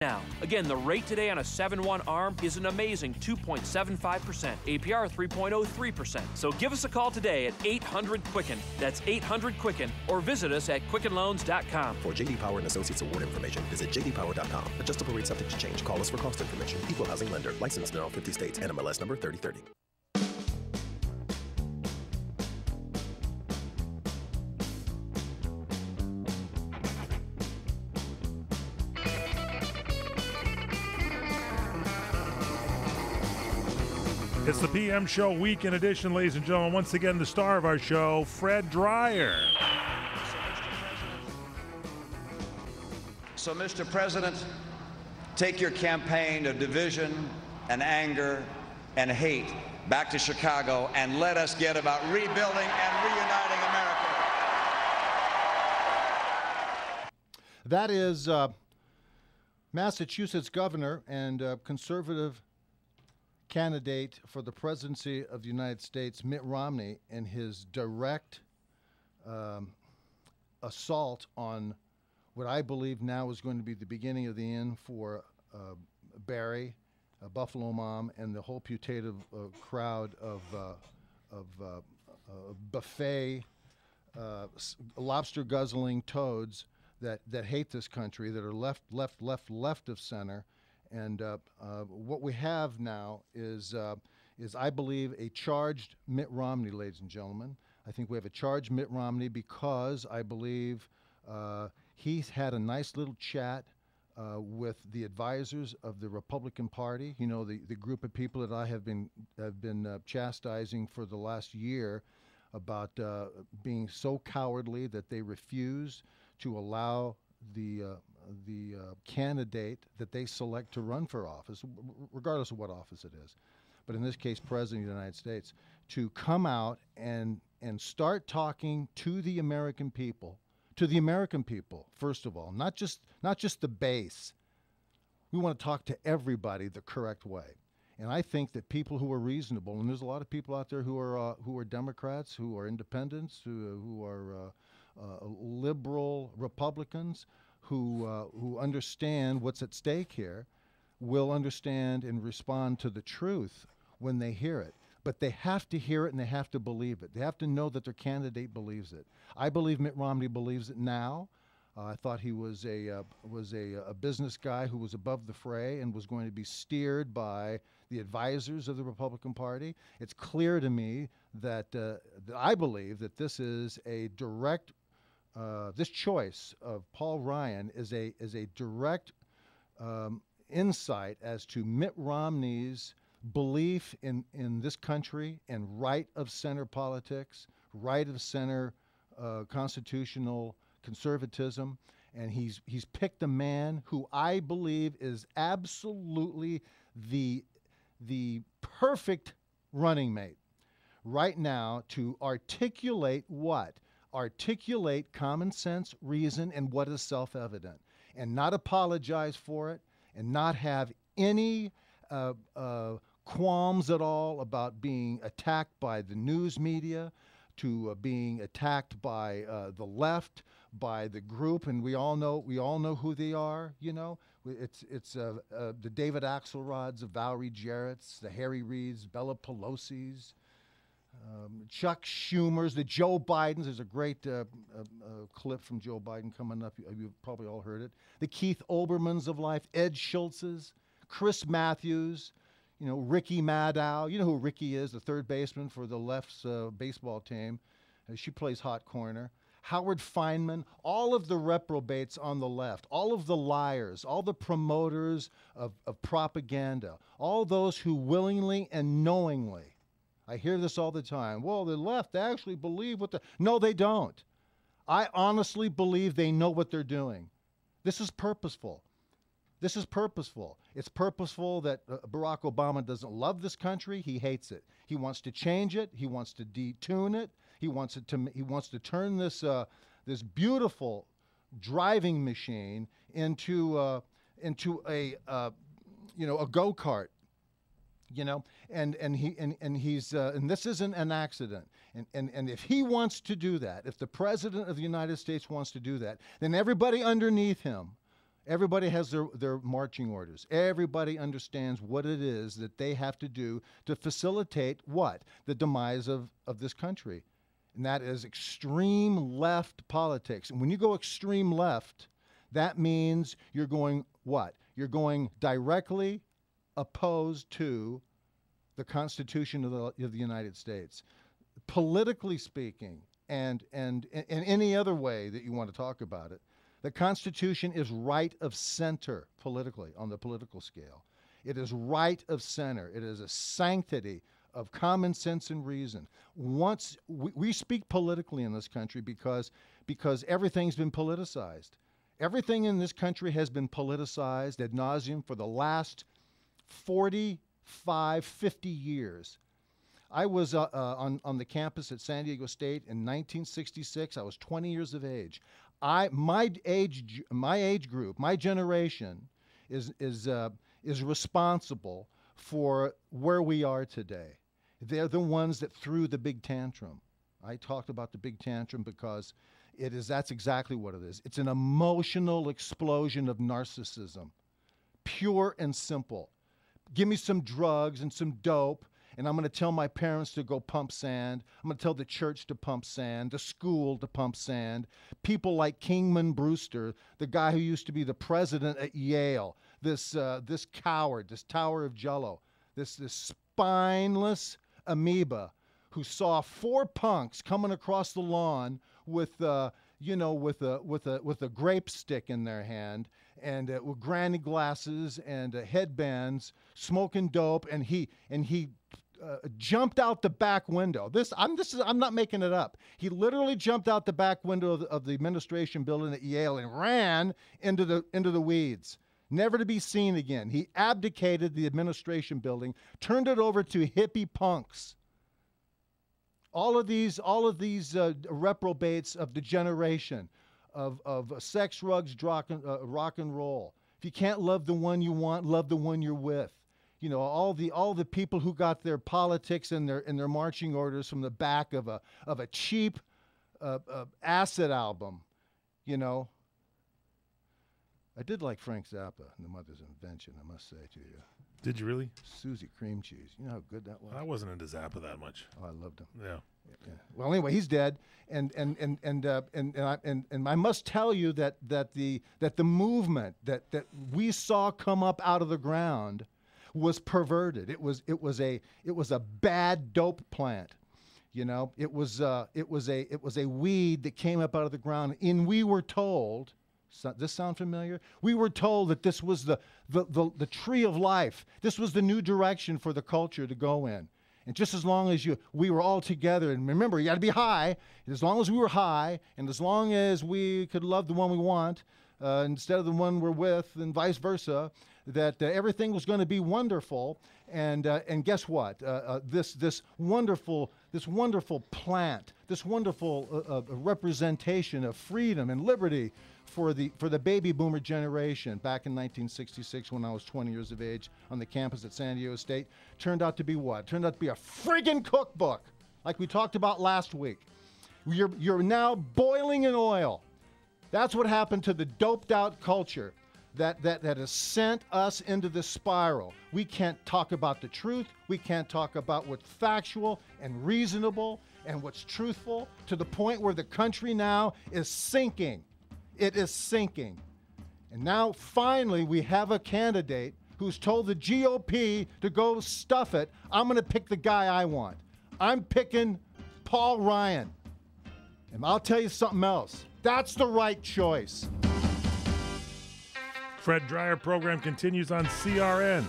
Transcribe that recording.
Now, again, the rate today on a 7/1 ARM is an amazing 2.75%, APR 3.03%. So give us a call today at 800-QUICKEN. That's 800-QUICKEN, or visit us at QuickenLoans.com. For J.D. Power and Associates award information, visit jdpower.com. Adjustable rate subject to change. Call us for cost information. Equal housing lender. Licensed in all 50 states. NMLS number 3030. It's the PM Show Weekend Edition, ladies and gentlemen. Once again, the star of our show, Fred Dreyer. So, Mr. President, take your campaign of division and anger and hate back to Chicago and let us get about rebuilding and reuniting America. That is Massachusetts governor and conservative candidate for the presidency of the United States, Mitt Romney, in his direct assault on what I believe now is going to be the beginning of the end for Barry, Buffalo Mom, and the whole putative crowd of buffet, lobster-guzzling toads that hate this country, that are left of center. And what we have now is I believe, a charged Mitt Romney, ladies and gentlemen. I think we have a charged Mitt Romney because I believe he's had a nice little chat with the advisors of the Republican Party. You know, the group of people that I have been chastising for the last year about being so cowardly that they refuse to allow the candidate that they select to run for office, regardless of what office it is, but in this case, President of the United States, to come out and start talking to the American people, first of all, not just the base. We want to talk to everybody the correct way. And I think that people who are reasonable, and there's a lot of people out there who are Democrats, who are independents, who are liberal Republicans, who understand what's at stake here, will understand and respond to the truth when they hear it. But they have to hear it and they have to believe it. They have to know that their candidate believes it. I believe Mitt Romney believes it now. I thought he was a business guy who was above the fray and was going to be steered by the advisors of the Republican Party. It's clear to me that I believe that this is a direct this choice of Paul Ryan is a direct insight as to Mitt Romney's belief in this country and right of center politics, right of center constitutional conservatism, and he's picked a man who I believe is absolutely the perfect running mate right now to articulate common sense, reason, and what is self-evident, and not apologize for it, and not have any qualms at all about being attacked by the news media, to being attacked by the left, by the group, and we all know who they are. You know, it's the David Axelrods, the Valerie Jarrett's, the Harry Reids, Bella Pelosi's, Chuck Schumer's, the Joe Bidens. There's a great clip from Joe Biden coming up. You've probably all heard it. The Keith Olbermanns of life, Ed Schultz's, Chris Matthews, you know, Ricky Maddow. You know who Ricky is, the third baseman for the left's baseball team. She plays hot corner. Howard Feynman, all of the reprobates on the left, all of the liars, all the promoters of propaganda, all those who willingly and knowingly, I hear this all the time, well, the left, they actually believe what the... No, they don't. I honestly believe they know what they're doing. This is purposeful. This is purposeful. It's purposeful that Barack Obama doesn't love this country. He hates it. He wants to change it. He wants to detune it. He wants to turn this this beautiful driving machine into a go-kart. You know, and this isn't an accident. And if he wants to do that, if the President of the United States wants to do that, then everybody underneath him, Everybody has their marching orders. Everybody understands what it is that they have to do to facilitate what? The demise of this country. And that is extreme left politics. And when you go extreme left, that means you're going what? You're going directly opposed to the Constitution of the United States. Politically speaking, and in any other way that you want to talk about it, the Constitution is right of center politically, on the political scale. It is right of center. It is a sanctity of common sense and reason. Once we speak politically in this country because everything's been politicized. Everything in this country has been politicized ad nauseum for the last 45, 50 years. I was on the campus at San Diego State in 1966. I was 20 years of age. My age group, my generation, is responsible for where we are today. They're the ones that threw the big tantrum. I talked about the big tantrum because that's exactly what it is. It's an emotional explosion of narcissism, pure and simple. Give me some drugs and some dope, and I'm going to tell my parents to go pump sand. I'm going to tell the church to pump sand, the school to pump sand. People like Kingman Brewster, the guy who used to be the president at Yale, this coward, this tower of Jello, this spineless amoeba who saw four punks coming across the lawn with a grape stick in their hand and with granny glasses and headbands, smoking dope, and he jumped out the back window. I'm not making it up. He literally jumped out the back window of the administration building at Yale and ran into the weeds, never to be seen again. He abdicated the administration building, turned it over to hippie punks. All of these reprobates of the generation of sex, drugs, rock and roll. If you can't love the one you want, love the one you're with. You know, all the people who got their politics and their marching orders from the back of a cheap acid album. You know, I did like Frank Zappa and the Mother's Invention, I must say to you. Did you really? Susie Cream Cheese. You know how good that was? I wasn't into Zappa that much. Oh, I loved him. Yeah. Well, anyway, he's dead, and I must tell you that the movement that we saw come up out of the ground was perverted. It was a bad dope plant. You know, it was a weed that came up out of the ground, and we were told. Does this sound familiar? We were told that this was the tree of life. This was the new direction for the culture to go in. And just as long as we were all together, and remember, you got to be high. As long as we were high, and as long as we could love the one we want instead of the one we're with, and vice versa, that everything was going to be wonderful. And guess what? This wonderful plant, this wonderful representation of freedom and liberty for the baby boomer generation back in 1966 when I was 20 years of age on the campus at San Diego State turned out to be what? Turned out to be a friggin' cookbook, like we talked about last week. You're now boiling in oil. That's what happened to the doped out culture that has sent us into this spiral. We can't talk about the truth. We can't talk about what's factual and reasonable and what's truthful, to the point where the country now is sinking. It is sinking. And now, finally, we have a candidate who's told the GOP to go stuff it. I'm going to pick the guy I want. I'm picking Paul Ryan. And I'll tell you something else. That's the right choice. Fred Dreyer program continues on CRN.